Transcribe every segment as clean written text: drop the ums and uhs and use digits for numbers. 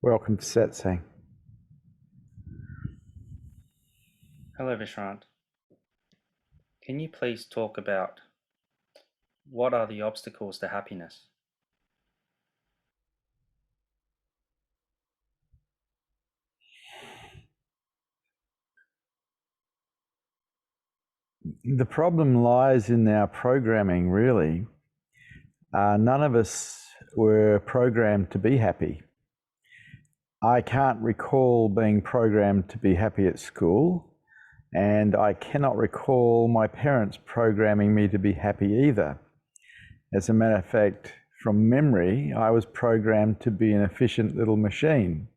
Welcome to Satsang. Hello, Vishrant. Can you please talk about what are the obstacles to happiness? The problem lies in our programming, really. None of us were programmed to be happy. I can't recall being programmed to be happy at school, and I cannot recall my parents programming me to be happy either. As a matter of fact, from memory, I was programmed to be an efficient little machine,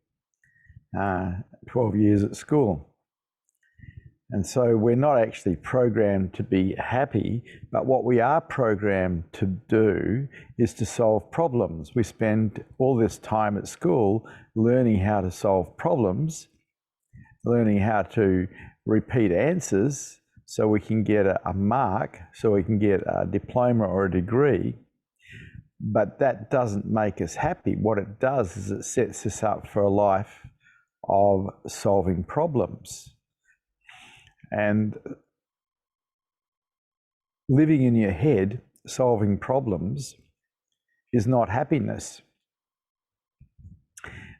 12 years at school. And so we're not actually programmed to be happy, but what we are programmed to do is to solve problems. We spend all this time at school learning how to solve problems, learning how to repeat answers so we can get a mark, so we can get a diploma or a degree. But that doesn't make us happy. What it does is it sets us up for a life of solving problems. And living in your head, solving problems, is not happiness.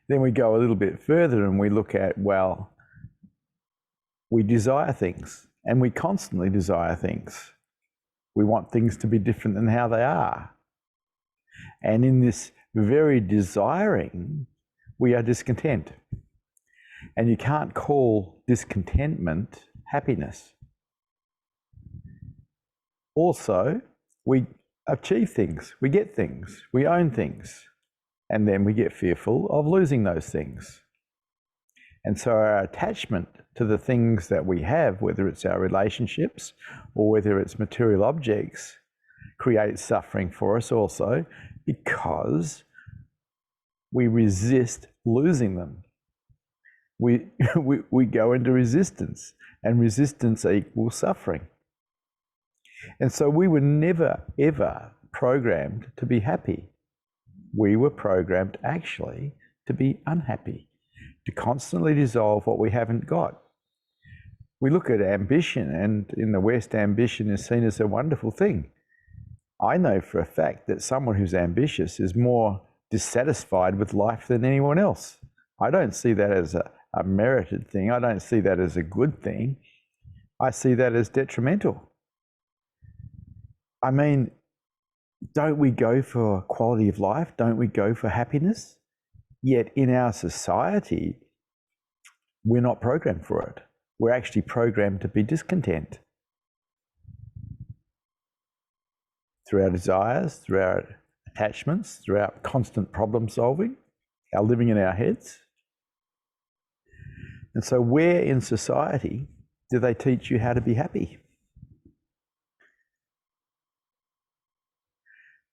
Then we go a little bit further and we look at, well, we desire things, and we constantly desire things. We want things to be different than how they are. And in this very desiring, we are discontent. And you can't call discontentment happiness. Also, we achieve things, we get things, we own things, and then we get fearful of losing those things. And so our attachment to the things that we have, whether it's our relationships or whether it's material objects, creates suffering for us also, because we resist losing them. We go into resistance, and resistance equals suffering. And so we were never, ever programmed to be happy. We were programmed actually to be unhappy, to constantly dissolve what we haven't got. We look at ambition, and in the West, ambition is seen as a wonderful thing. I know for a fact that someone who's ambitious is more dissatisfied with life than anyone else. I don't see that as a merited thing. I don't see that as a good thing. I see that as detrimental. I mean, don't we go for quality of life? Don't we go for happiness? Yet in our society, we're not programmed for it. We're actually programmed to be discontent. Through our desires, through our attachments, through our constant problem solving, our living in our heads. And so where in society do they teach you how to be happy?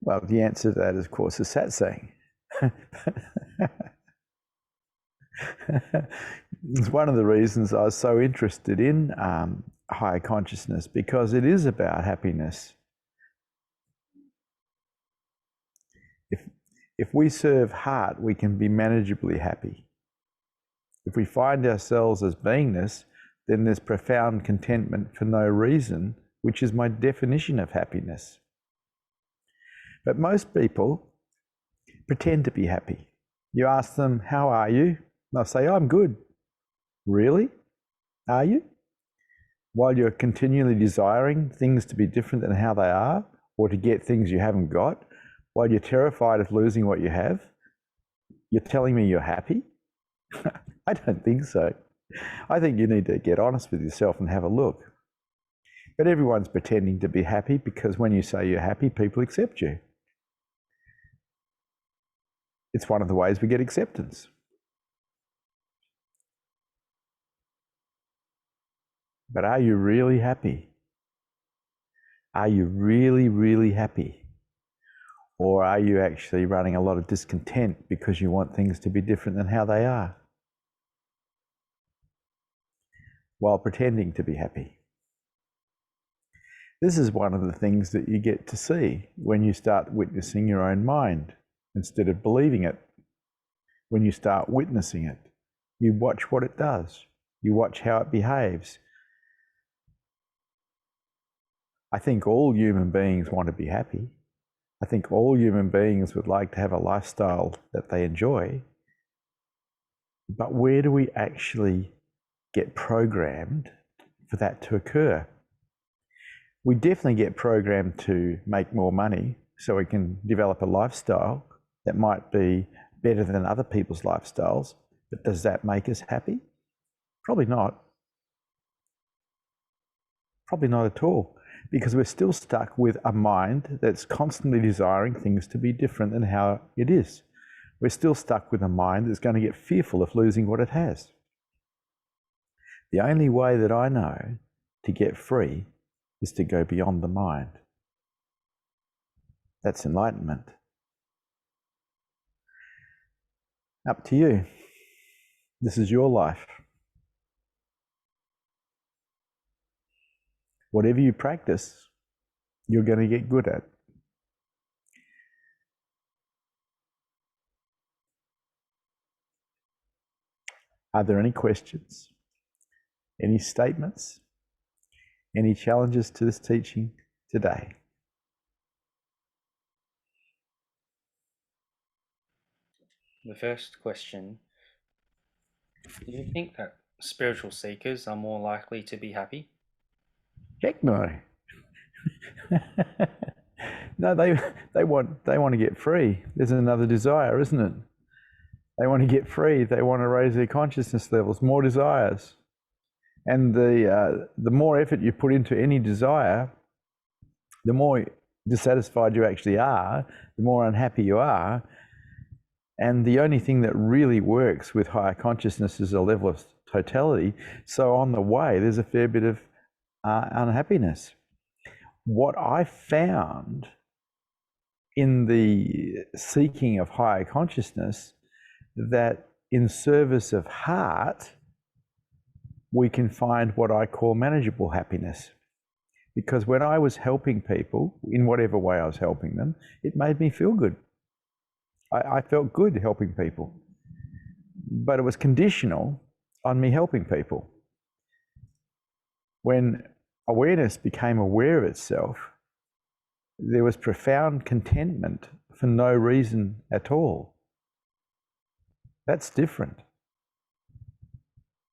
Well, the answer to that, of course, is Satsang. It's one of the reasons I was so interested in higher consciousness, because it is about happiness. If we serve heart, we can be manageably happy. If we find ourselves as beingness, then there's profound contentment for no reason, which is my definition of happiness. But most people pretend to be happy. You ask them, how are you? They'll say, I'm good. Really? Are you? While you're continually desiring things to be different than how they are, or to get things you haven't got, while you're terrified of losing what you have, you're telling me you're happy? I don't think so. I think you need to get honest with yourself and have a look. But everyone's pretending to be happy, because when you say you're happy, people accept you. It's one of the ways we get acceptance. But are you really happy? Are you really, really happy? Or are you actually running a lot of discontent because you want things to be different than how they are, while pretending to be happy? This is one of the things that you get to see when you start witnessing your own mind instead of believing it. when you start witnessing it. You watch what it does. You watch how it behaves. I think all human beings want to be happy. I think all human beings would like to have a lifestyle that they enjoy. But where do we actually get programmed for that to occur? We definitely get programmed to make more money so we can develop a lifestyle that might be better than other people's lifestyles. But does that make us happy? Probably not. Probably not at all, because we're still stuck with a mind that's constantly desiring things to be different than how it is. We're still stuck with a mind that's going to get fearful of losing what it has. The only way that I know to get free is to go beyond the mind. That's enlightenment. Up to you. This is your life. Whatever you practice, you're going to get good at. Are there any questions? Any statements? Any challenges to this teaching today? The first question, do you think that spiritual seekers are more likely to be happy? Heck no. No, they want to get free. There's another desire, isn't it? They want to get free. They want to raise their consciousness levels, more desires. And the more effort you put into any desire, the more dissatisfied you actually are, the more unhappy you are. And the only thing that really works with higher consciousness is a level of totality. So on the way, there's a fair bit of unhappiness. What I found in the seeking of higher consciousness, that in service of heart, we can find what I call manageable happiness. Because when I was helping people, in whatever way I was helping them, it made me feel good. I felt good helping people. But it was conditional on me helping people. When awareness became aware of itself, there was profound contentment for no reason at all. That's different.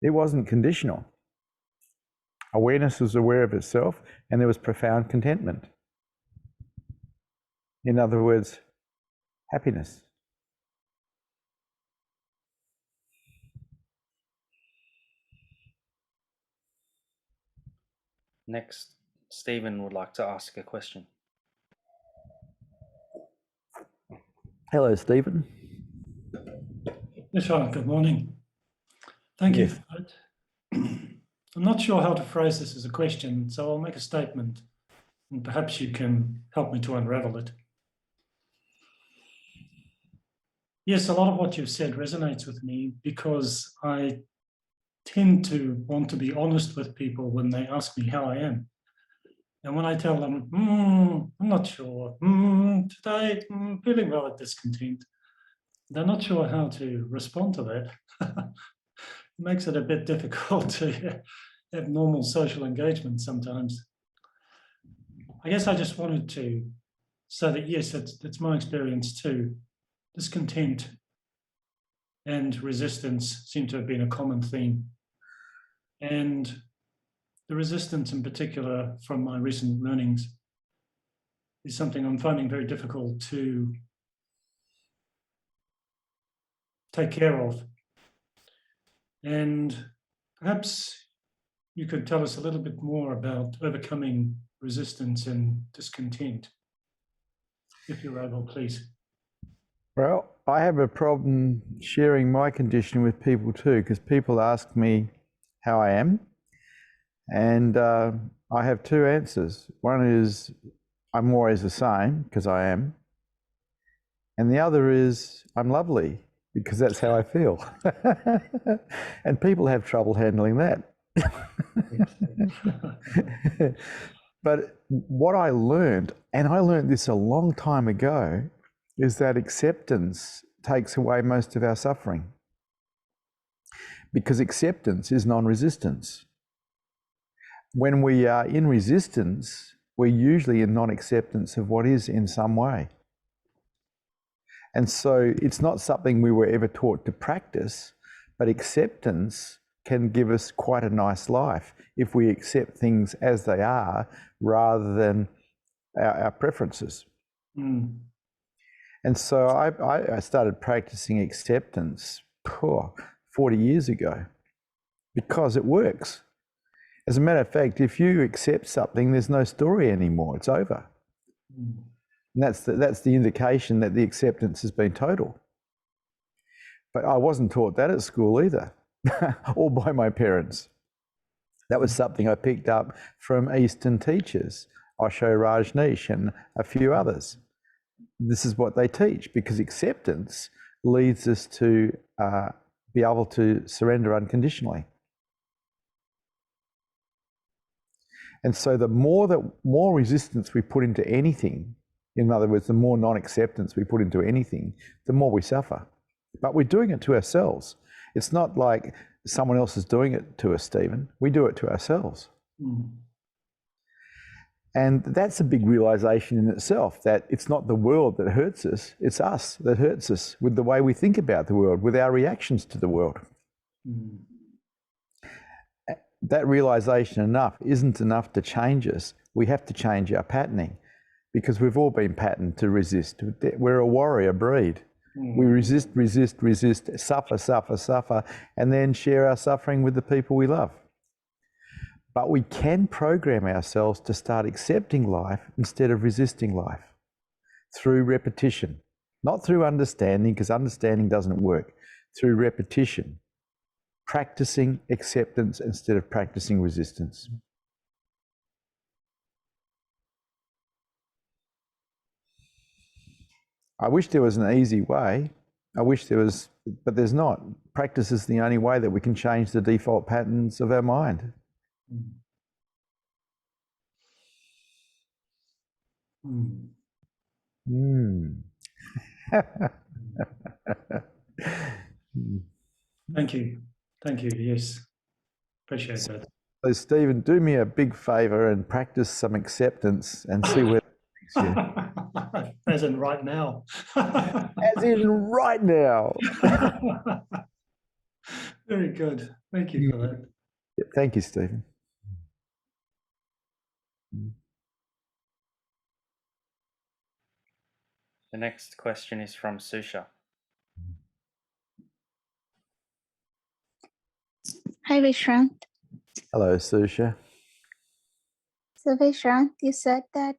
It wasn't conditional. Awareness was aware of itself, and there was profound contentment. In other words, happiness. Next, Stephen would like to ask a question. Hello, Stephen. Vishrant, good morning. Thank you Yes. for that. I'm not sure how to phrase this as a question, so I'll make a statement and perhaps you can help me to unravel it. Yes, a lot of what you've said resonates with me because I tend to want to be honest with people when they ask me how I am. And when I tell them, I'm not sure, today I'm feeling rather discontent, they're not sure how to respond to that. It makes it a bit difficult to have normal social engagement sometimes. I guess I just wanted to say that, yes, it's my experience too. Discontent and resistance seem to have been a common theme. And the resistance in particular from my recent learnings is something I'm finding very difficult to take care of. And perhaps you could tell us a little bit more about overcoming resistance and discontent, if you're able, please. Well, I have a problem sharing my condition with people too, because people ask me how I am, and I have two answers. One is I'm always the same, because I am, and the other is I'm lovely, because that's how I feel. And people have trouble handling that. But what I learned, and I learned this a long time ago, is that acceptance takes away most of our suffering. Because acceptance is non-resistance. When we are in resistance, we're usually in non-acceptance of what is in some way. And so it's not something we were ever taught to practice, but acceptance can give us quite a nice life if we accept things as they are rather than our preferences. Mm. And so I started practicing acceptance 40 years ago because it works. As a matter of fact, if you accept something, there's no story anymore. It's over. Mm. And that's the indication that the acceptance has been total. But I wasn't taught that at school either, or by my parents. That was something I picked up from Eastern teachers, Osho Rajneesh and a few others. This is what they teach, because acceptance leads us to be able to surrender unconditionally. And so the more resistance we put into anything, in other words, the more non-acceptance we put into anything, the more we suffer. But we're doing it to ourselves. It's not like someone else is doing it to us, Stephen. We do it to ourselves. Mm. And that's a big realization in itself, that it's not the world that hurts us, it's us that hurts us with the way we think about the world, with our reactions to the world. Mm. That realization isn't enough to change us. We have to change our patterning, because we've all been patterned to resist. We're a warrior breed. We resist, suffer, and then share our suffering with the people we love. But we can program ourselves to start accepting life instead of resisting life through repetition, not through understanding, because understanding doesn't work, through repetition, practicing acceptance instead of practicing resistance. I wish there was an easy way. I wish there was, but there's not. Practice is the only way that we can change the default patterns of our mind. Mm. Mm. Thank you. Thank you. Yes. Appreciate that. So, Stephen, do me a big favour and practice some acceptance and see where it takes you. As in right now. As in right now. Very good. Thank you for that. Yeah, thank you, Stephen. The next question is from Susha. Hi, Vishrant. Hello, Susha. So, Vishrant, you said that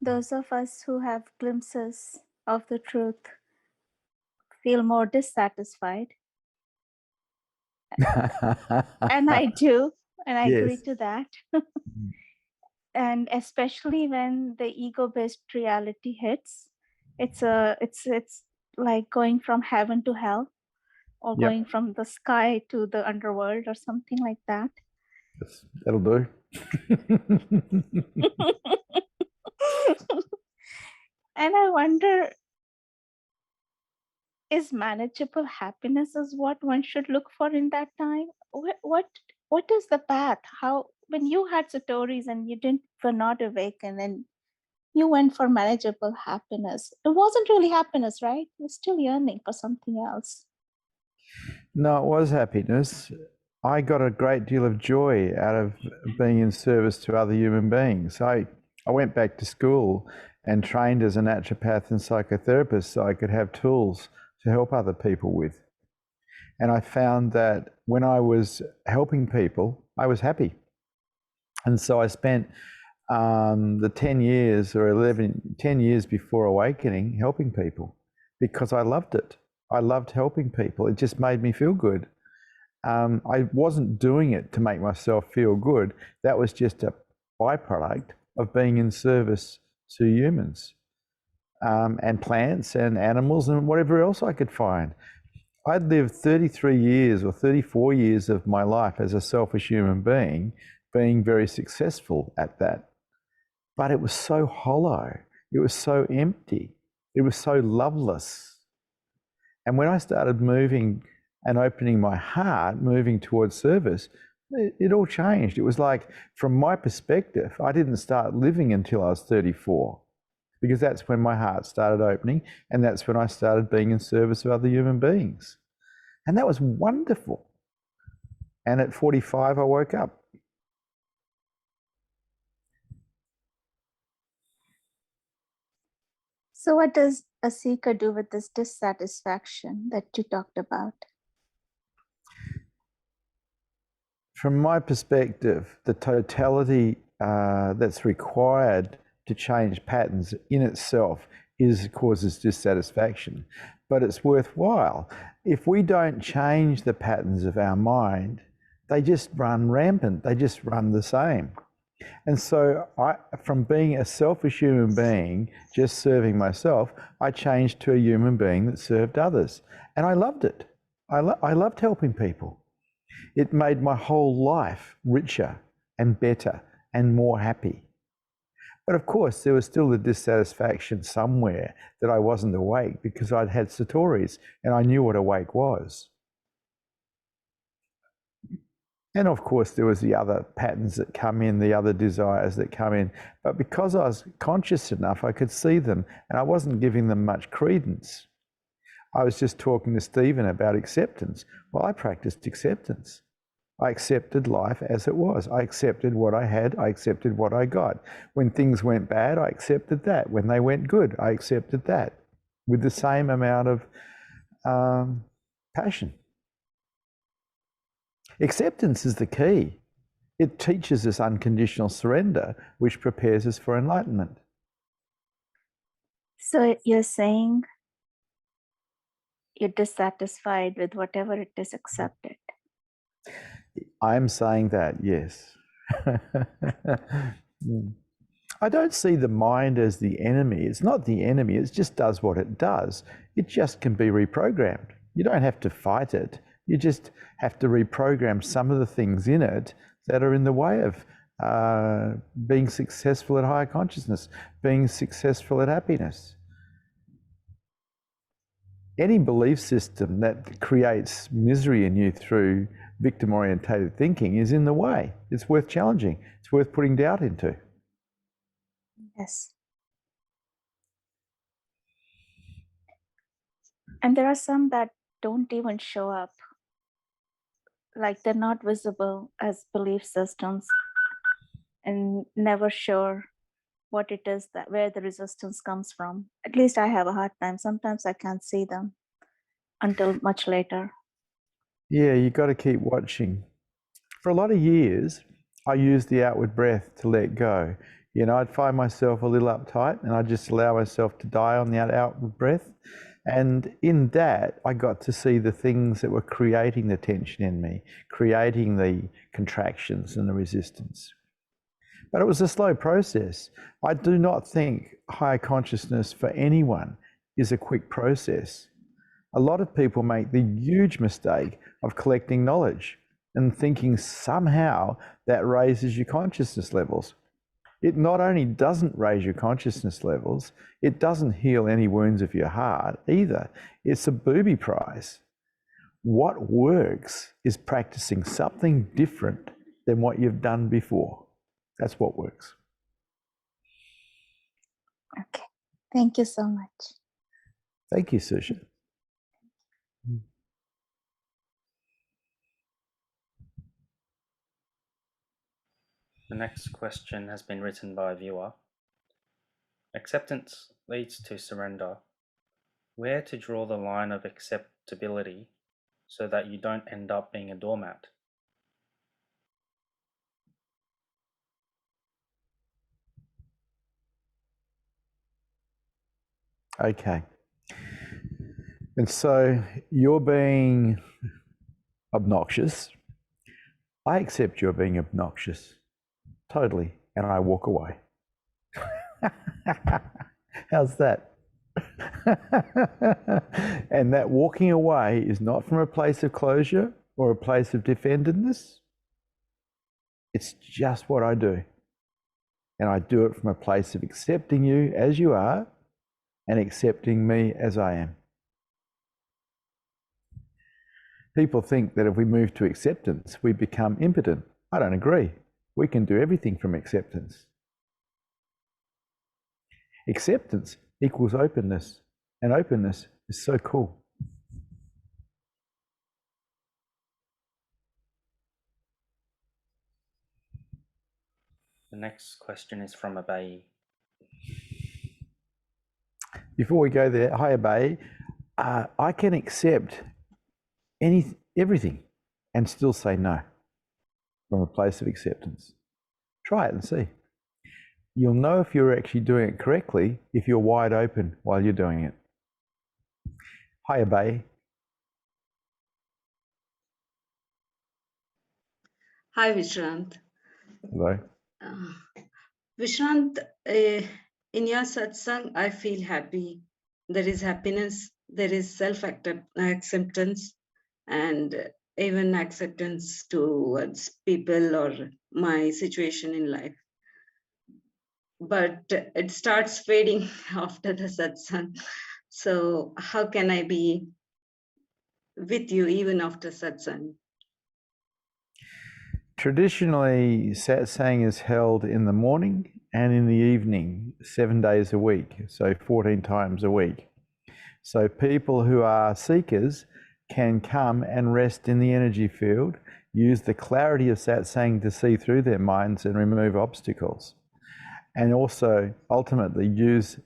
those of us who have glimpses of the truth feel more dissatisfied. And I do, and I agree to that. And especially when the ego-based reality hits, it's like going from heaven to hell, or going from the sky to the underworld, or something like that. Yes, that'll do. And I wonder, is manageable happiness is what one should look for in that time? What is the path? How, when you had satori's and you were not awakened, and you went for manageable happiness, it wasn't really happiness, right? You're still yearning for something else. No, it was happiness. I got a great deal of joy out of being in service to other human beings. I went back to school and trained as a naturopath and psychotherapist so I could have tools to help other people with. And I found that when I was helping people, I was happy. And so I spent the 10 years or 10 years before awakening helping people, because I loved it. I loved helping people. It just made me feel good. I wasn't doing it to make myself feel good. That was just a byproduct of being in service to humans and plants and animals and whatever else I could find. I'd lived 33 years or 34 years of my life as a selfish human being very successful at that. But it was so hollow. It was so empty. It was so loveless. And when I started moving and opening my heart, moving towards service, it all changed. It was like, from my perspective, I didn't start living until I was 34, because that's when my heart started opening, and that's when I started being in service of other human beings. And that was wonderful. And at 45, I woke up. So what does a seeker do with this dissatisfaction that you talked about? From my perspective, the totality that's required to change patterns in itself causes dissatisfaction, but it's worthwhile. If we don't change the patterns of our mind, they just run rampant, they just run the same. And so from being a selfish human being, just serving myself, I changed to a human being that served others. And I loved it. I loved helping people. It made my whole life richer and better and more happy. But of course, there was still the dissatisfaction somewhere that I wasn't awake, because I'd had satori's and I knew what awake was. And of course, there was the other patterns that come in, the other desires that come in. But because I was conscious enough, I could see them, and I wasn't giving them much credence. I was just talking to Stephen about acceptance. Well, I practiced acceptance. I accepted life as it was. I accepted what I had. I accepted what I got. When things went bad, I accepted that. When they went good, I accepted that with the same amount of passion. Acceptance is the key. It teaches us unconditional surrender, which prepares us for enlightenment. So you're saying you're dissatisfied with whatever it is accepted. I'm saying that, yes. I don't see the mind as the enemy. It's not the enemy. It just does what it does. It just can be reprogrammed. You don't have to fight it. You just have to reprogram some of the things in it that are in the way of being successful at higher consciousness, being successful at happiness. Any belief system that creates misery in you through victim-orientated thinking is in the way. It's worth challenging. It's worth putting doubt into. Yes. And there are some that don't even show up. Like they're not visible as belief systems, and never sure what it is that where the resistance comes from. At least I have a hard time. Sometimes I can't see them until much later. Yeah, you got to keep watching. For a lot of years, I used the outward breath to let go. You know, I'd find myself a little uptight and I'd just allow myself to die on the outward breath. And in that, I got to see the things that were creating the tension in me, creating the contractions and the resistance. But it was a slow process. I do not think higher consciousness for anyone is a quick process. A lot of people make the huge mistake of collecting knowledge and thinking somehow that raises your consciousness levels. It not only doesn't raise your consciousness levels, it doesn't heal any wounds of your heart either. It's a booby prize. What works is practicing something different than what you've done before. That's what works. Okay. Thank you so much. Thank you, Susha. The next question has been written by a viewer. Acceptance leads to surrender. Where to draw the line of acceptability so that you don't end up being a doormat? Okay. And so you're being obnoxious. I accept you're being obnoxious. Totally. And I walk away. How's that? And that walking away is not from a place of closure or a place of defendedness. It's just what I do. And I do it from a place of accepting you as you are and accepting me as I am. People think that if we move to acceptance, we become impotent. I don't agree. We can do everything from acceptance. Acceptance equals openness, and openness is so cool. The next question is from Abai. Before we go there, hi Abai, I can accept everything and still say no from a place of acceptance. Try it and see. You'll know if you're actually doing it correctly if you're wide open while you're doing it. Hi Abai. Hi, Vishrant. Hello. Vishrant, in your satsang, I feel happy. There is happiness, there is self-acceptance, and even acceptance towards people or my situation in life. But it starts fading after the satsang. So how can I be with you even after satsang? Traditionally, satsang is held in the morning and in the evening, 7 days a week, so 14 times a week. So people who are seekers can come and rest in the energy field, use the clarity of satsang to see through their minds and remove obstacles, and also ultimately use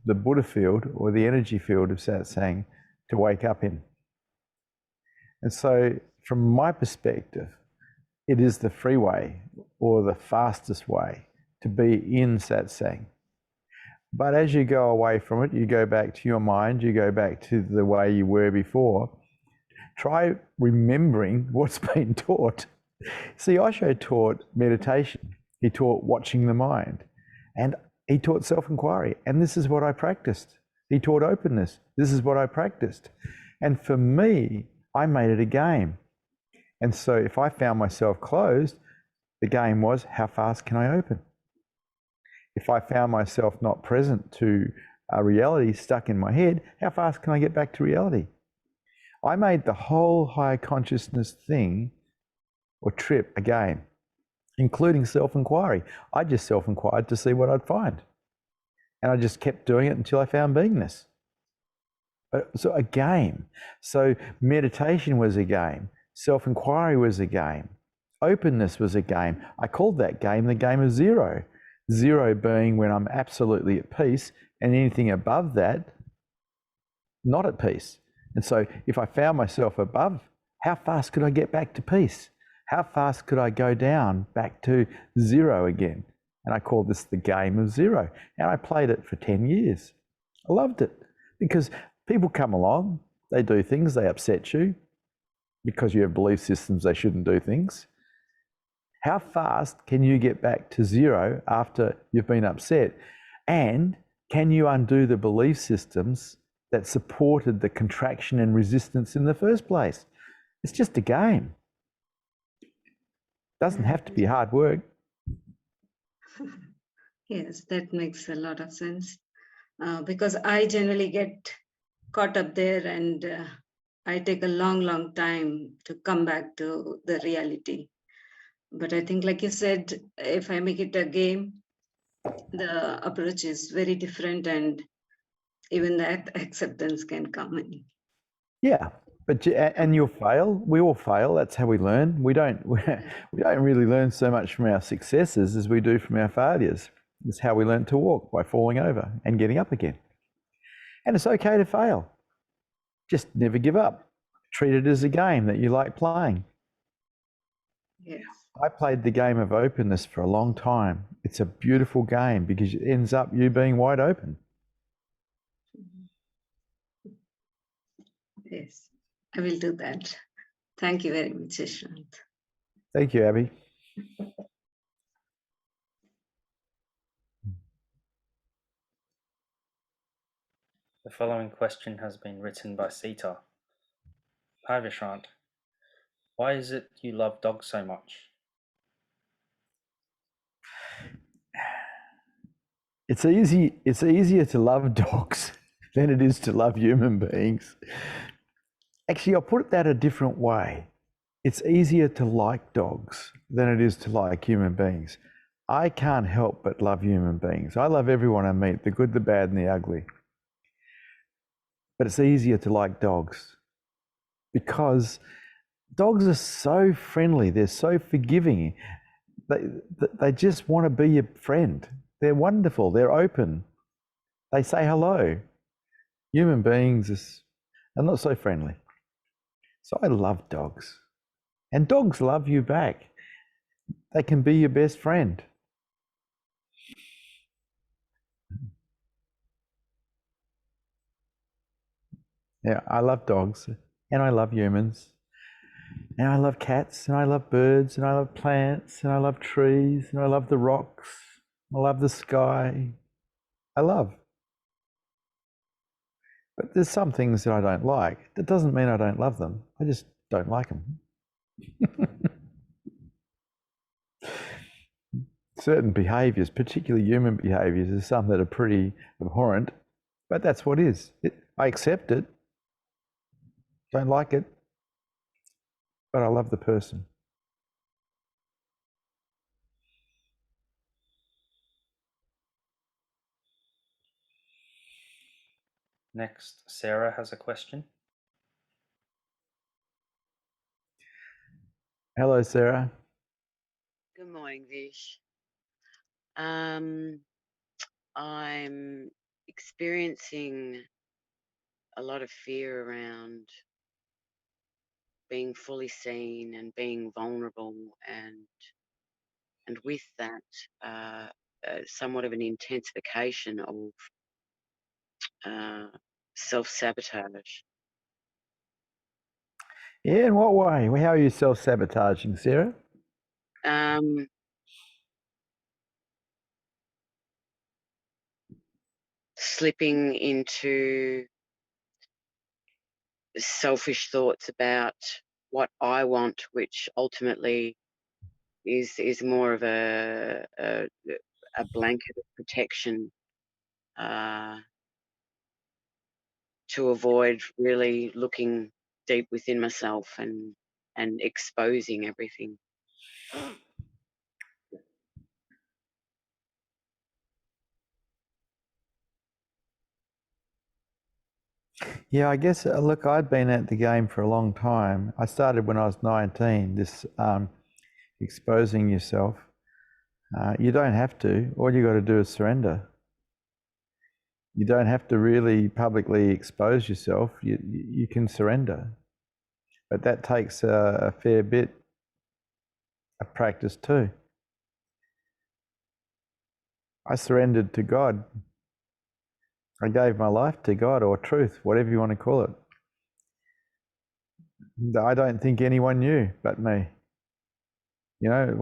the Buddha field or the energy field of satsang to wake up in. And so from my perspective, it is the free way or the fastest way to be in satsang. But as you go away from it, you go back to your mind, you go back to the way you were before, try remembering what's been taught. See, Osho taught meditation. He taught watching the mind. And he taught self-inquiry. And this is what I practiced. He taught openness. This is what I practiced. And for me, I made it a game. And so if I found myself closed, the game was, how fast can I open? If I found myself not present to a reality stuck in my head, how fast can I get back to reality? I made the whole higher consciousness thing or trip a game, including self-inquiry. I just self-inquired to see what I'd find. And I just kept doing it until I found beingness. So a game. So meditation was a game. Self-inquiry was a game. Openness was a game. I called that game the game of zero. Zero being when I'm absolutely at peace, and anything above that, not at peace. And so if I found myself above, how fast could I get back to peace? How fast could I go down back to zero again? And I called this the game of zero. And I played it for 10 years. I loved it because people come along, they do things, they upset you because you have belief systems they shouldn't do things. How fast can you get back to zero after you've been upset? And can you undo the belief systems that supported the contraction and resistance in the first place? It's just a game. Doesn't have to be hard work. Yes, that makes a lot of sense. Because I generally get caught up there and I take a long time to come back to the reality. But I think, like you said, if I make it a game, the approach is very different and even that acceptance can come in. Yeah, but and you'll fail. We all fail. That's how we learn. We don't really learn so much from our successes as we do from our failures. It's how we learn to walk, by falling over and getting up again. And it's okay to fail. Just never give up. Treat it as a game that you like playing. Yes. I played the game of openness for a long time. It's a beautiful game because it ends up you being wide open. Yes, I will do that. Thank you very much, Vishrant. Thank you, Abby. The following question has been written by Sita. Hi Vishrant, why is it you love dogs so much? It's easier to love dogs than it is to love human beings. Actually, I'll put that a different way. It's easier to like dogs than it is to like human beings. I can't help but love human beings. I love everyone I meet, the good, the bad, and the ugly. But it's easier to like dogs because dogs are so friendly. They're so forgiving. They just want to be your friend. They're wonderful. They're open. They say hello. Human beings are not so friendly. So I love dogs. And dogs love you back. They can be your best friend. Yeah, I love dogs and I love humans. And I love cats and I love birds and I love plants and I love trees and I love the rocks. I love the sky. I love. But there's some things that I don't like. That doesn't mean I don't love them. I just don't like them. Certain behaviours, particularly human behaviours, are some that are pretty abhorrent, but that's what is. I accept it. Don't like it, but I love the person. Next, Sarah has a question. Hello, Sarah. Good morning, Vish. I'm experiencing a lot of fear around being fully seen and being vulnerable, and with that, somewhat of an intensification of self-sabotage. Yeah, in what way? How are you self-sabotaging, Sarah? Slipping into selfish thoughts about what I want, which ultimately is more of a blanket of protection to avoid really looking deep within myself and exposing everything. Yeah, I guess, look, I'd been at the game for a long time. I started when I was 19, this exposing yourself. You don't have to. All you got to do is surrender. You don't have to really publicly expose yourself. You can surrender. But that takes a fair bit of practice too. I surrendered to God. I gave my life to God, or truth, whatever you want to call it. I don't think anyone knew but me. You know, there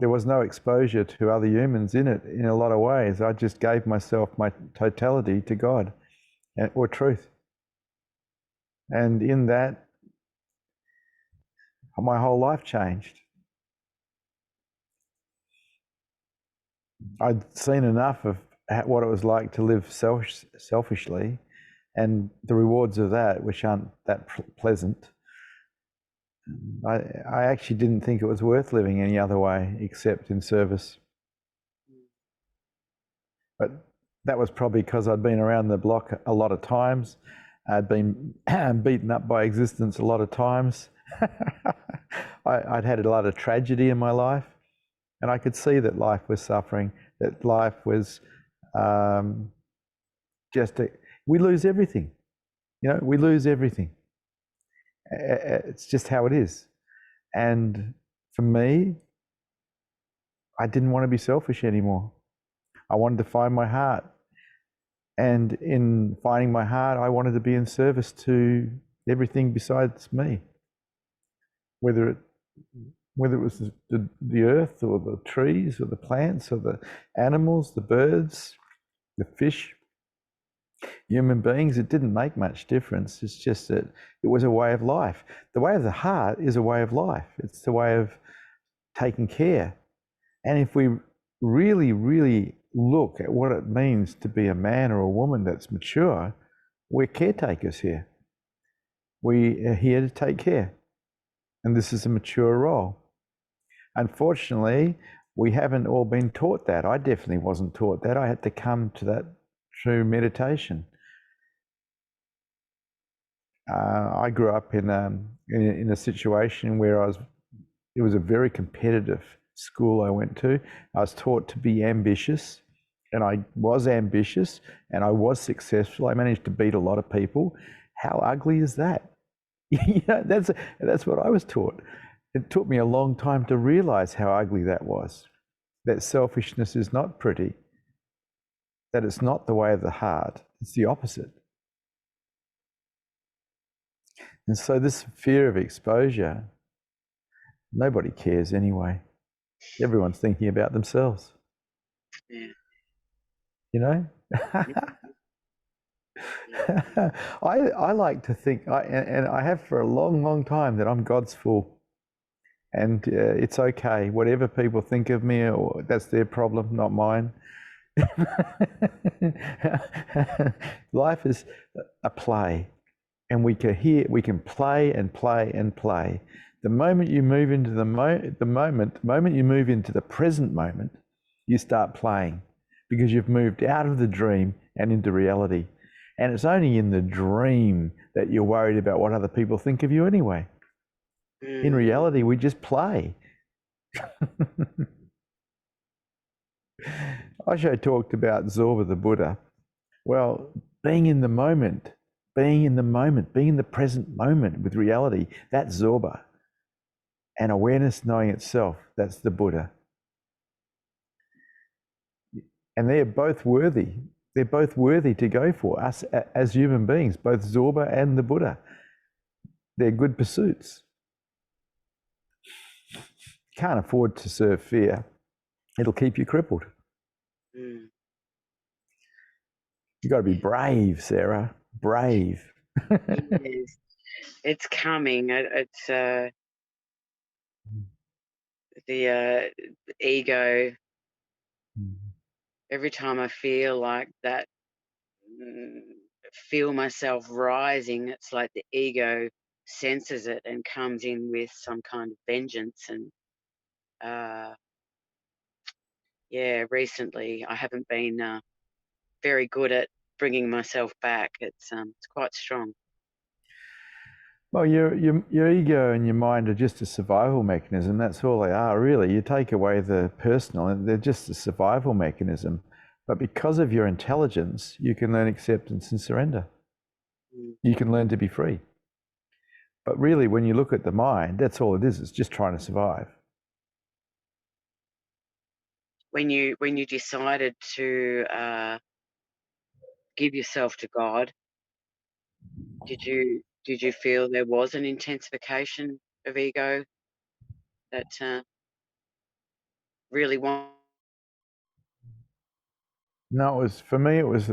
was no exposure to other humans in it in a lot of ways. I just gave myself, my totality, to God or truth. And in that, my whole life changed. I'd seen enough of what it was like to live selfishly, and the rewards of that, which aren't that pleasant. I actually didn't think it was worth living any other way except in service. But that was probably because I'd been around the block a lot of times. I'd been beaten up by existence a lot of times. I'd had a lot of tragedy in my life, and I could see that life was suffering, that life was we lose everything. You know, we lose everything. It's just how it is. And for me, I didn't want to be selfish anymore. I wanted to find my heart. And in finding my heart, I wanted to be in service to everything besides me. Whether it was the earth or the trees or the plants or the animals, the birds, the fish, human beings, it didn't make much difference. It's just that it was a way of life. The way of the heart is a way of life. It's the way of taking care. And if we really, really look at what it means to be a man or a woman that's mature, we're caretakers here. We are here to take care. And this is a mature role. Unfortunately, we haven't all been taught that. I definitely wasn't taught that. I had to come to that through meditation. I grew up in a situation where it was a very competitive school I went to. I was taught to be ambitious, and I was ambitious, and I was successful. I managed to beat a lot of people. How ugly is that? That's what I was taught. It took me a long time to realize how ugly that was. That selfishness is not pretty. That it's not the way of the heart. It's the opposite. And so this fear of exposure, nobody cares anyway. Everyone's thinking about themselves. Yeah. You know? I like to think, and I have for a long, long time, that I'm God's fool. And it's okay. Whatever people think of me, or that's their problem, not mine. Life is a play. And we can play and play and play. The moment you move into the moment you move into the present moment, you start playing, because you've moved out of the dream and into reality. And it's only in the dream that you're worried about what other people think of you anyway. In reality, we just play. Osho talked about Zorba the Buddha. Well, being in the moment, being in the present moment with reality, that's Zorba. And awareness knowing itself, that's the Buddha. And they're both worthy. They're both worthy to go for us as human beings, both Zorba and the Buddha. They're good pursuits. Can't afford to serve fear. It'll keep you crippled. You've got to be brave, Sarah. Brave. Yes. It's coming. It's the ego. Every time I feel like that, feel myself rising, it's like the ego senses it and comes in with some kind of vengeance. And recently I haven't been very good at bringing myself back. It's quite strong. Well, your ego and your mind are just a survival mechanism. That's all they are, really. You take away the personal, and they're just a survival mechanism. But because of your intelligence, you can learn acceptance and surrender. You can learn to be free. But really, when you look at the mind, that's all it is. It's just trying to survive. When you decided to give yourself to God, did you feel there was an intensification of ego that really want? No, it was, for me, it was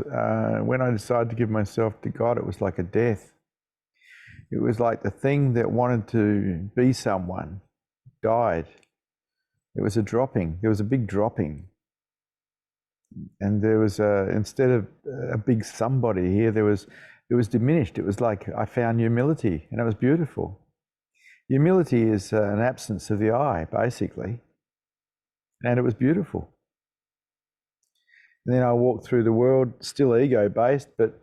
when I decided to give myself to God, it was like a death. It was like the thing that wanted to be someone died. It was a dropping. There was a big dropping. And there was instead of a big somebody here, it was diminished. It was like I found humility, and it was beautiful. Humility is an absence of the I, basically. And it was beautiful. And then I walked through the world, still ego-based, but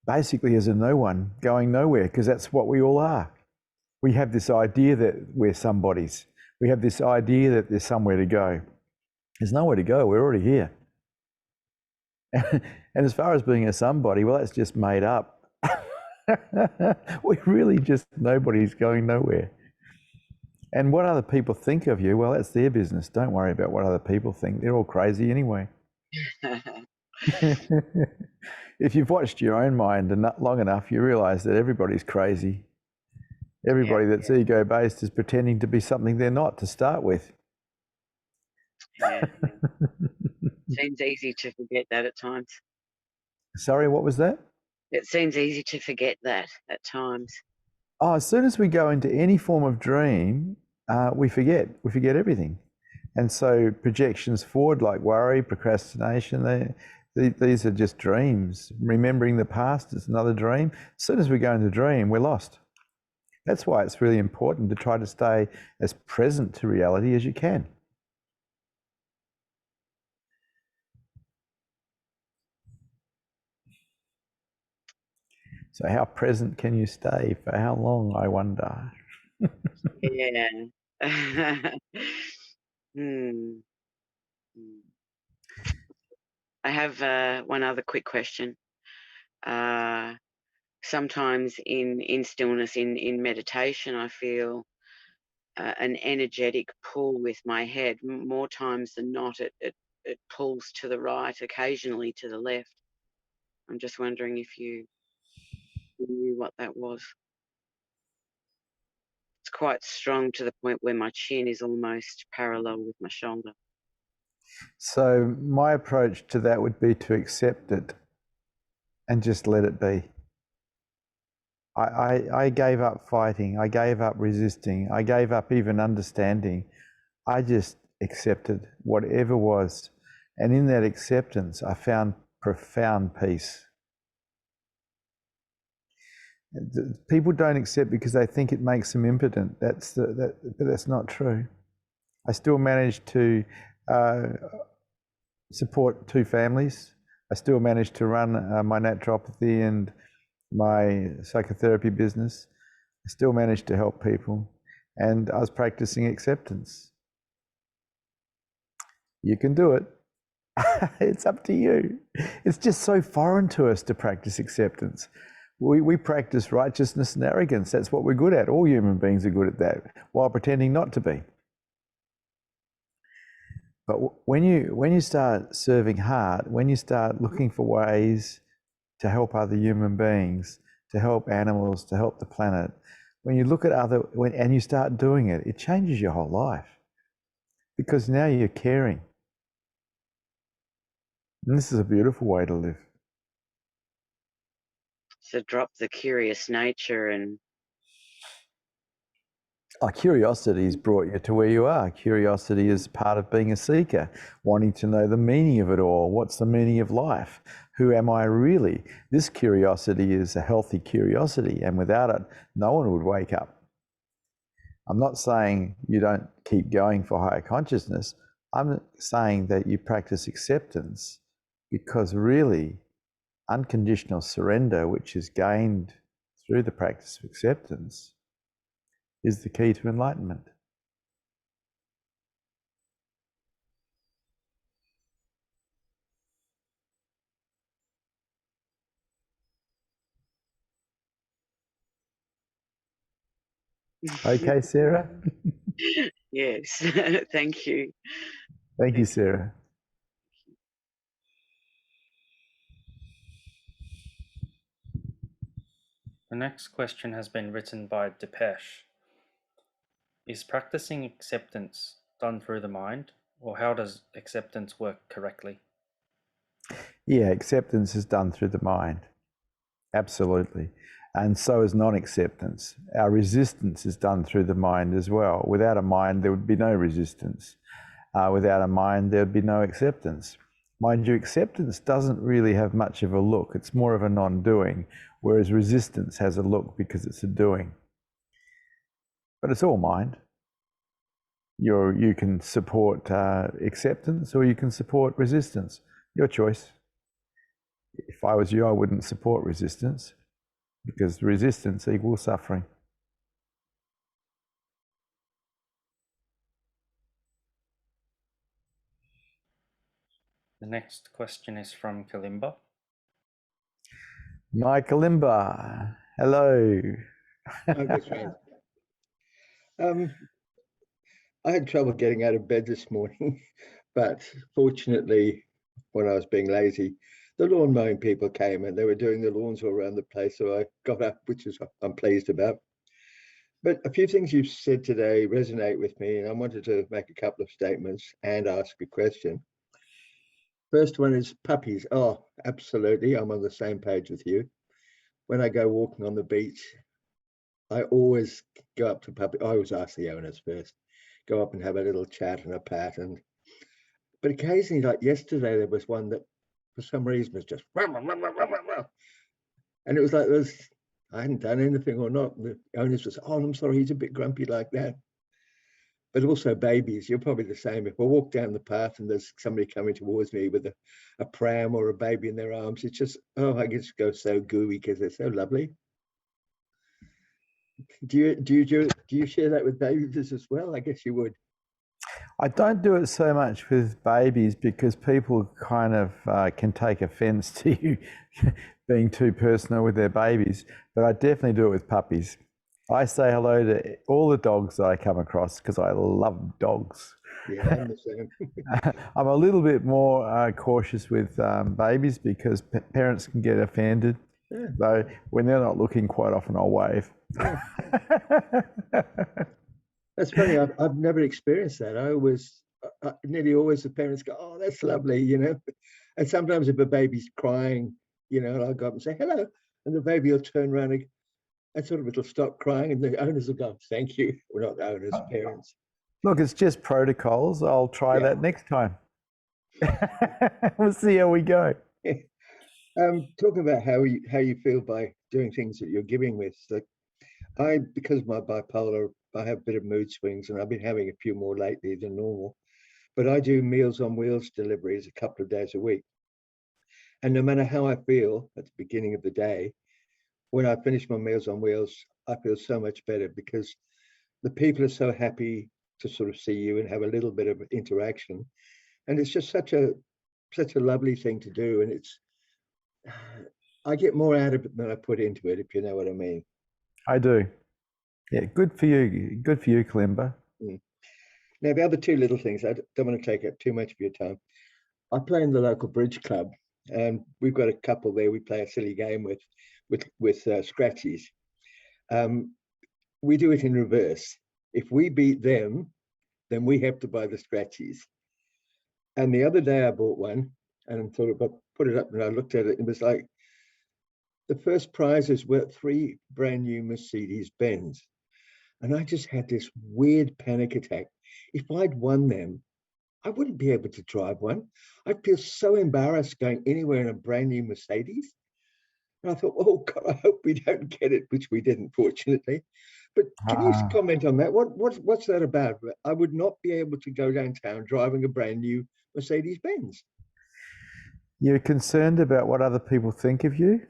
basically as a no one, going nowhere, because that's what we all are. We have this idea that we're somebodies. We have this idea that there's somewhere to go. There's nowhere to go. We're already here. And as far as being a somebody, well, that's just made up. We really just, nobody's going nowhere. And what other people think of you, well, that's their business. Don't worry about what other people think. They're all crazy anyway. If you've watched your own mind long enough, you realize that everybody's crazy. Everybody that's ego-based is pretending to be something they're not to start with. Seems easy to forget that at times. Sorry, what was that? It seems easy to forget that at times. Oh, as soon as we go into any form of dream, we forget everything. And so projections forward like worry, procrastination, these are just dreams. Remembering the past is another dream. As soon as we go into dream, we're lost. That's why it's really important to try to stay as present to reality as you can. So how present can you stay? For how long, I wonder? Yeah. Hmm. I have one other quick question. Sometimes in stillness, in meditation, I feel an energetic pull with my head. More times than not, it pulls to the right, occasionally to the left. I'm just wondering if you knew what that was. It's quite strong to the point where my chin is almost parallel with my shoulder. So my approach to that would be to accept it and just let it be. I gave up fighting. I gave up resisting. I gave up even understanding. I just accepted whatever was. And in that acceptance, I found profound peace. People don't accept because they think it makes them impotent. But that's not true. I still managed to support 2 families. I still managed to run my naturopathy and my psychotherapy business. I still managed to help people, and I was practicing acceptance. You can do it. It's up to you. It's just so foreign to us to practice acceptance. We practice righteousness and arrogance. That's what we're good at. All human beings are good at that, while pretending not to be. But when you start serving heart, when you start looking for ways to help other human beings, to help animals, to help the planet, when you look at and you start doing it, it changes your whole life. Because now you're caring. And this is a beautiful way to live. So drop the curious nature and... Curiosity has brought you to where you are. Curiosity is part of being a seeker, wanting to know the meaning of it all. What's the meaning of life? Who am I really? This curiosity is a healthy curiosity, and without it, no one would wake up. I'm not saying you don't keep going for higher consciousness. I'm saying that you practice acceptance, because really, unconditional surrender, which is gained through the practice of acceptance, is the key to enlightenment. Okay, Sarah? Yes, thank you. Thank you, Sarah. The next question has been written by Depeche. Is practicing acceptance done through the mind, or how does acceptance work correctly? Yeah, acceptance is done through the mind. Absolutely. And so is non-acceptance. Our resistance is done through the mind as well. Without a mind, there would be no resistance. Without a mind, there would be no acceptance. Mind you, acceptance doesn't really have much of a look. It's more of a non-doing, whereas resistance has a look because it's a doing. But it's all mind. You can support acceptance, or you can support resistance. Your choice. If I was you, I wouldn't support resistance, because resistance equals suffering. The next question is from Kalimba. My Kalimba, hello. Hi, Vishrant. I had trouble getting out of bed this morning, but fortunately, when I was being lazy, the lawn mowing people came and they were doing the lawns all around the place. So I got up, which is I'm pleased about. But a few things you've said today resonate with me, and I wanted to make a couple of statements and ask a question. First one is puppies. Oh, absolutely. I'm on the same page with you. When I go walking on the beach, I always go up to puppy. I always ask the owners first, go up and have a little chat and a pat. But occasionally, like yesterday, there was one that for some reason was just and it was like I hadn't done anything or not. The owners was, oh, I'm sorry, he's a bit grumpy like that. But also babies, you're probably the same. If I walk down the path and there's somebody coming towards me with a pram or a baby in their arms, it's just, oh, I just go so gooey because they're so lovely. Do you share that with babies as well? I guess you would. I don't do it so much with babies because people kind of can take offence to you being too personal with their babies, but I definitely do it with puppies. I say hello to all the dogs that I come across because I love dogs. Yeah, I'm the same. I'm a little bit more cautious with babies because parents can get offended. Yeah. Though when they're not looking, quite often I'll wave. Yeah. That's funny. I've never experienced that. Nearly always the parents go, "Oh, that's lovely," you know. And sometimes if a baby's crying, you know, I'll go up and say hello, and the baby will turn around and sort of it'll stop crying, and the owners will go, "Thank you." Well, not the owners, parents. Look, it's just protocols. I'll try that next time. We'll see how we go. Talk about how you feel by doing things that you're giving with. Like because of my bipolar, I have a bit of mood swings, and I've been having a few more lately than normal. But I do Meals on Wheels deliveries a couple of days a week. And no matter how I feel at the beginning of the day, when I finish my Meals on Wheels, I feel so much better because the people are so happy to sort of see you and have a little bit of interaction. And it's just such a lovely thing to do. And I get more out of it than I put into it, if you know what I mean. I do. Yeah, good for you. Good for you, Kalimba. Now, the other two little things, I don't want to take up too much of your time. I play in the local bridge club, and we've got a couple there. We play a silly game with scratchies. We do it in reverse. If we beat them, then we have to buy the scratchies. And the other day I bought one, and sort of I put it up and I looked at it. It was like the first prizes were 3 brand new Mercedes Benz. And I just had this weird panic attack. If I'd won them, I wouldn't be able to drive one. I'd feel so embarrassed going anywhere in a brand new Mercedes. And I thought, oh God, I hope we don't get it, which we didn't, fortunately. But can you comment on that? What's that about? I would not be able to go downtown driving a brand new Mercedes Benz. You're concerned about what other people think of you?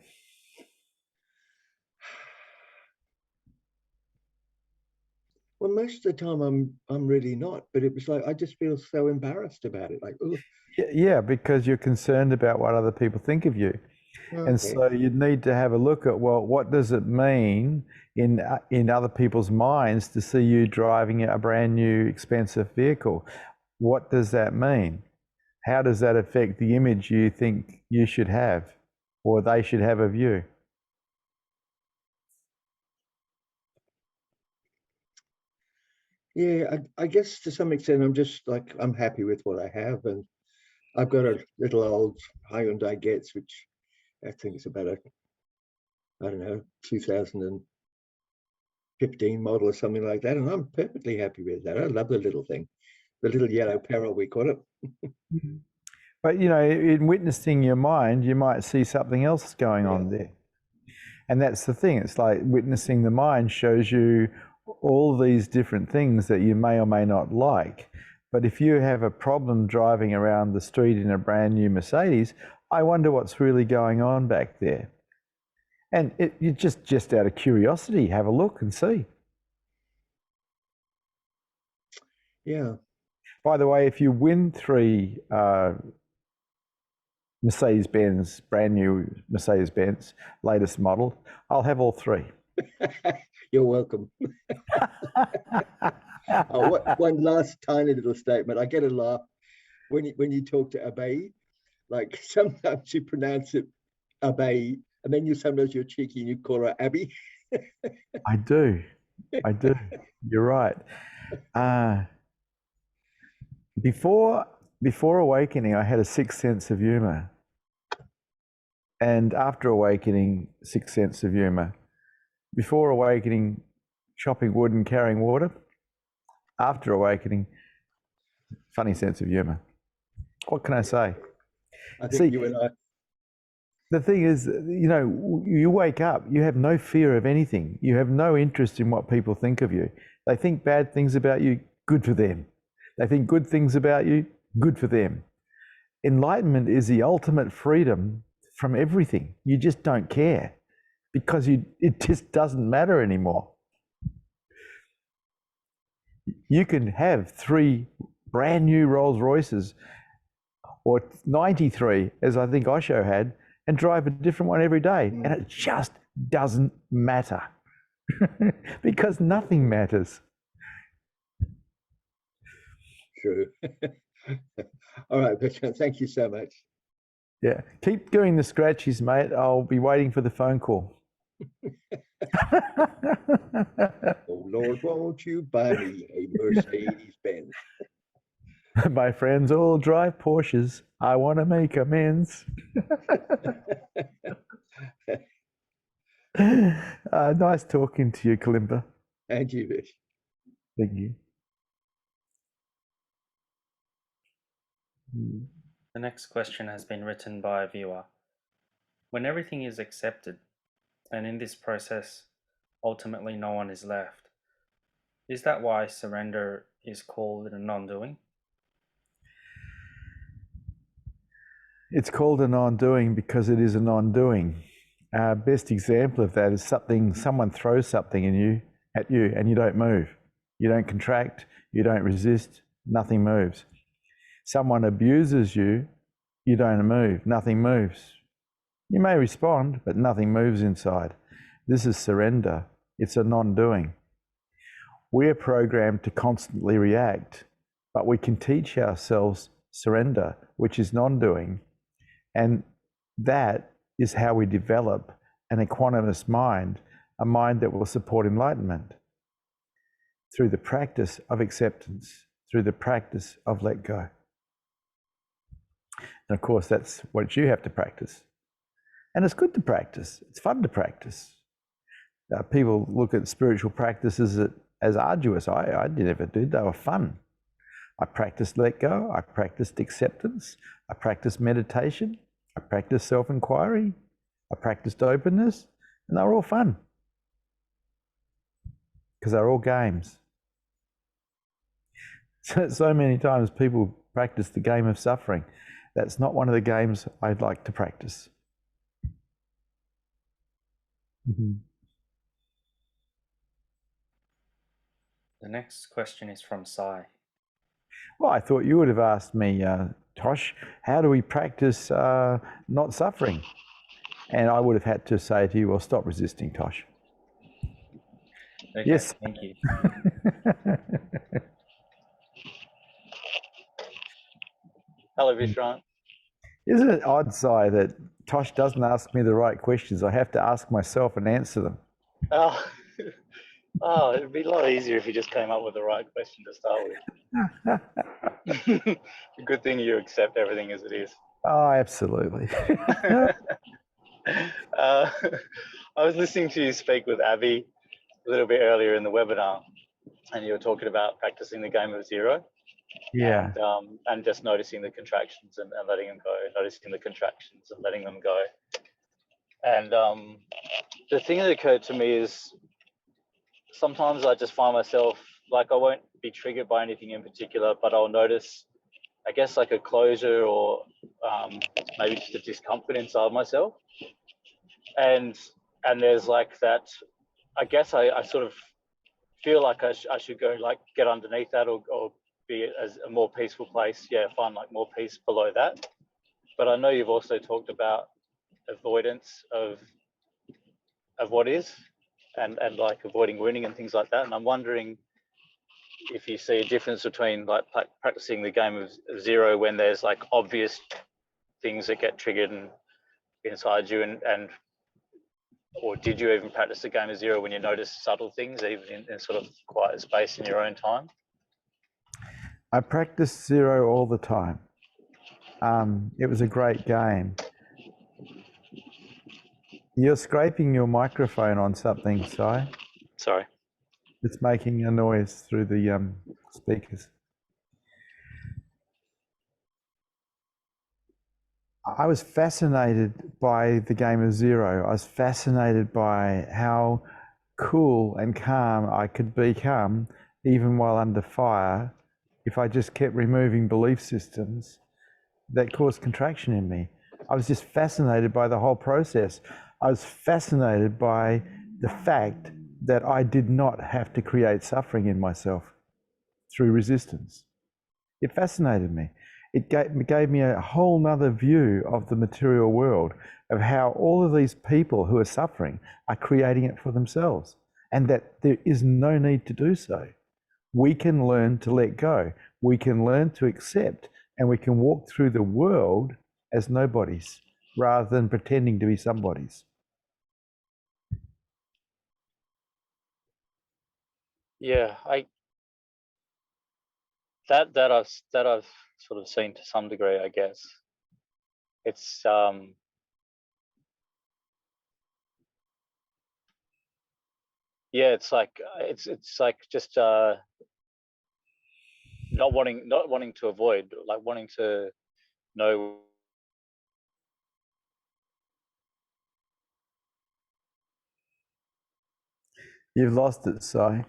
Well, most of the time I'm really not, but it was like I just feel so embarrassed about it. Like, oh. Yeah, because you're concerned about what other people think of you. Okay. And so you need to have a look at, well, what does it mean in other people's minds to see you driving a brand new expensive vehicle? What does that mean? How does that affect the image you think you should have or they should have of you? Yeah, I guess to some extent I'm happy with what I have, and I've got a little old Hyundai Getz, which I think is about 2015 model or something like that, and I'm perfectly happy with that. I love the little thing, the little yellow peril we call it. But you know, in witnessing your mind, you might see something else going on there, and that's the thing. It's like witnessing the mind shows you all these different things that you may or may not like. But if you have a problem driving around the street in a brand new Mercedes, I wonder what's really going on back there. And you just out of curiosity, have a look and see. Yeah. By the way, if you win 3 Mercedes-Benz, brand new Mercedes-Benz, latest model, I'll have all 3. You're welcome. One last tiny little statement. I get a laugh when you talk to Abai. Like sometimes you pronounce it Abai, and then sometimes you're cheeky and you call her Abby. I do. You're right. Before awakening, I had a 6th sense of humour, and after awakening, 6th sense of humour. Before awakening, chopping wood and carrying water. After awakening, funny sense of humour. What can I say? I think you and I. The thing is, you know, you wake up, you have no fear of anything. You have no interest in what people think of you. They think bad things about you, good for them. They think good things about you, good for them. Enlightenment is the ultimate freedom from everything. You just don't care because it just doesn't matter anymore. You can have 3 brand new Rolls Royces or 93, as I think Osho had, and drive a different one every day. And it just doesn't matter because nothing matters. True. All right, Vishrant, thank you so much. Yeah, keep doing the scratchies, mate. I'll be waiting for the phone call. Oh Lord, won't you buy me a Mercedes Benz? My friends all drive Porsches. I want to make amends. Nice talking to you, Kalimba. And you, Vish. Thank you. The next question has been written by a viewer. When everything is accepted, and in this process, ultimately no one is left, is that why surrender is called a non-doing? It's called a non-doing because it is a non-doing. Best example of that is someone throws something at you and you don't move. You don't contract, you don't resist, nothing moves. Someone abuses you, you don't move, nothing moves. You may respond, but nothing moves inside. This is surrender. It's a non-doing. We're programmed to constantly react, but we can teach ourselves surrender, which is non-doing. And that is how we develop an equanimous mind, a mind that will support enlightenment through the practice of acceptance, through the practice of let go. And of course, that's what you have to practice. And it's good to practice. It's fun to practice. People look at spiritual practices as arduous. I never did. They were fun. I practiced let go. I practiced acceptance. I practiced meditation. I practiced self-inquiry. I practiced openness. And they were all fun. Because they're all games. So many times people practice the game of suffering. That's not one of the games I'd like to practice. Mm-hmm. The next question is from Sai. Well, I thought you would have asked me, Tosh, how do we practice not suffering? And I would have had to say to you, well, stop resisting, Tosh. Okay, yes. Thank you. Hello, Vishrant. Isn't it odd, Sai, that Tosh doesn't ask me the right questions? I have to ask myself and answer them. Oh, it'd be a lot easier if you just came up with the right question to start with. Good thing you accept everything as it is. Oh, absolutely. I was listening to you speak with Abby a little bit earlier in the webinar, and you were talking about practicing the game of zero. Yeah. And just noticing the contractions and letting them go, noticing the contractions and letting them go. And the thing that occurred to me is sometimes I just find myself, like, I won't be triggered by anything in particular, but I'll notice, I guess, like a closure or maybe just a discomfort inside myself. And there's like that, I guess I sort of feel like I should go like get underneath that or be as a more peaceful place. Yeah, find like more peace below that. But I know you've also talked about avoidance of what is and like avoiding wounding and things like that. And I'm wondering if you see a difference between like practicing the game of zero when there's like obvious things that get triggered and inside you and or did you even practice the game of zero when you notice subtle things even in sort of quiet space in your own time? I practiced zero all the time. It was a great game. You're scraping your microphone on something, Si. Sorry. It's making a noise through the speakers. I was fascinated by the game of zero. I was fascinated by how cool and calm I could become even while under fire if I just kept removing belief systems that caused contraction in me. I was just fascinated by the whole process. I was fascinated by the fact that I did not have to create suffering in myself through resistance. It fascinated me. It gave me a whole nother view of the material world, of how all of these people who are suffering are creating it for themselves, and that there is no need to do so. We can learn to let go. We can learn to accept, and we can walk through the world as nobodies rather than pretending to be somebodies. Yeah, that I've sort of seen to some degree, I guess. It's yeah, it's like just not wanting to avoid, like wanting to know. You've lost it, Sai.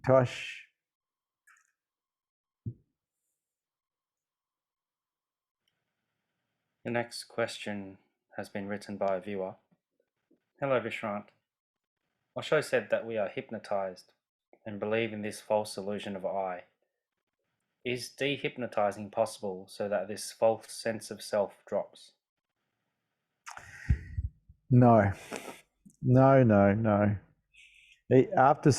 Tosh. The next question has been written by a viewer. Hello, Vishrant. Osho said that we are hypnotized and believe in this false illusion of I. Is dehypnotizing possible so that this false sense of self drops? No. After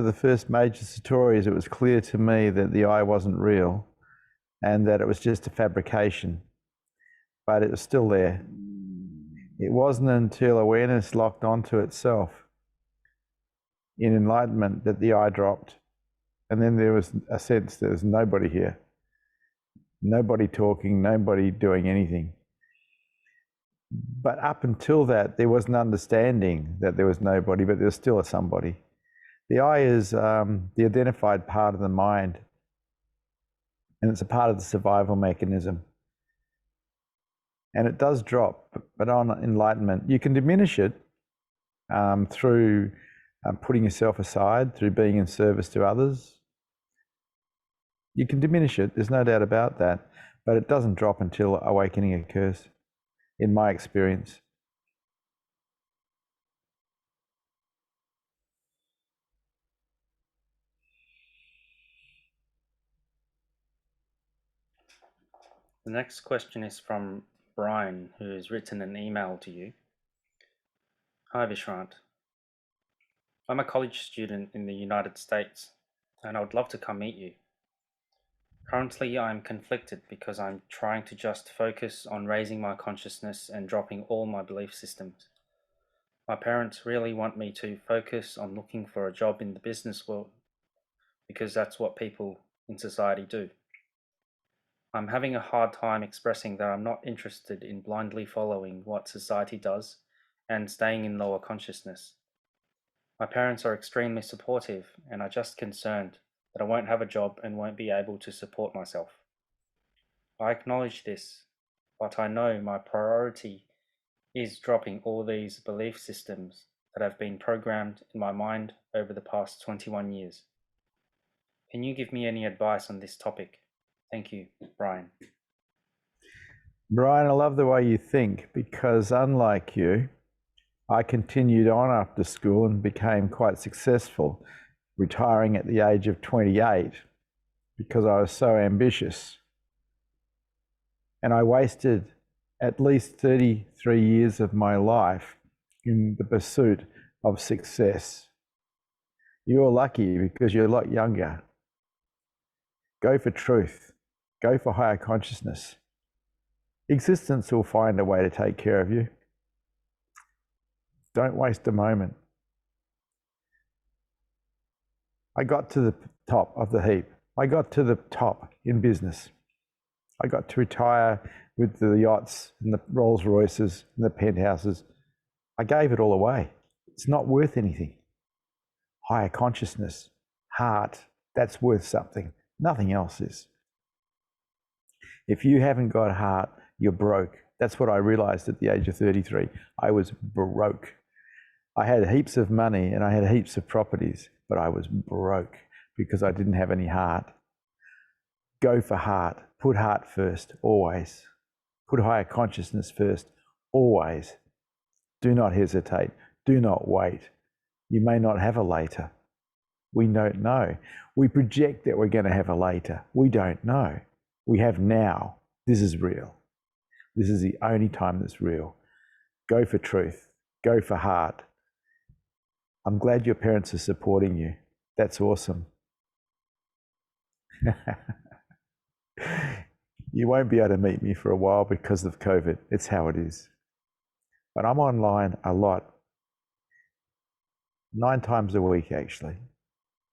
the first major Satori's, it was clear to me that the I wasn't real and that it was just a fabrication, but it was still there. It wasn't until awareness locked onto itself in enlightenment that the I dropped. And then there was a sense there was nobody here, nobody talking, nobody doing anything. But up until that, there was an understanding that there was nobody, but there was still a somebody. The I is the identified part of the mind, and it's a part of the survival mechanism. And it does drop, but on enlightenment, you can diminish it through putting yourself aside, through being in service to others. You can diminish it, there's no doubt about that, but it doesn't drop until awakening occurs, in my experience. The next question is from Brian, who has written an email to you. Hi, Vishrant. I'm a college student in the United States, and I would love to come meet you. Currently, I'm conflicted because I'm trying to just focus on raising my consciousness and dropping all my belief systems. My parents really want me to focus on looking for a job in the business world because that's what people in society do. I'm having a hard time expressing that I'm not interested in blindly following what society does and staying in lower consciousness. My parents are extremely supportive and are just concerned that I won't have a job and won't be able to support myself. I acknowledge this, but I know my priority is dropping all these belief systems that have been programmed in my mind over the past 21 years. Can you give me any advice on this topic? Thank you, Brian. Brian, I love the way you think, because unlike you, I continued on after school and became quite successful, retiring at the age of 28 because I was so ambitious. And I wasted at least 33 years of my life in the pursuit of success. You're lucky because you're a lot younger. Go for truth. Go for higher consciousness. Existence will find a way to take care of you. Don't waste a moment. I got to the top of the heap. I got to the top in business. I got to retire with the yachts and the Rolls Royces and the penthouses. I gave it all away. It's not worth anything. Higher consciousness, heart, that's worth something. Nothing else is. If you haven't got heart, you're broke. That's what I realized at the age of 33. I was broke. I had heaps of money and I had heaps of properties, but I was broke because I didn't have any heart. Go for heart. Put heart first, always. Put higher consciousness first, always. Do not hesitate. Do not wait. You may not have a later. We don't know. We project that we're going to have a later. We don't know. We have now. This is real. This is the only time that's real. Go for truth. Go for heart. I'm glad your parents are supporting you. That's awesome. You won't be able to meet me for a while because of COVID. It's how it is. But I'm online a lot. 9 times a week, actually.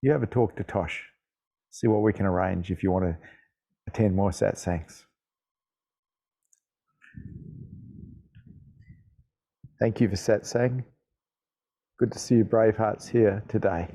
You have a talk to Tosh. See what we can arrange if you want to attend more satsangs. Thank you for satsang. Good to see you brave hearts here today.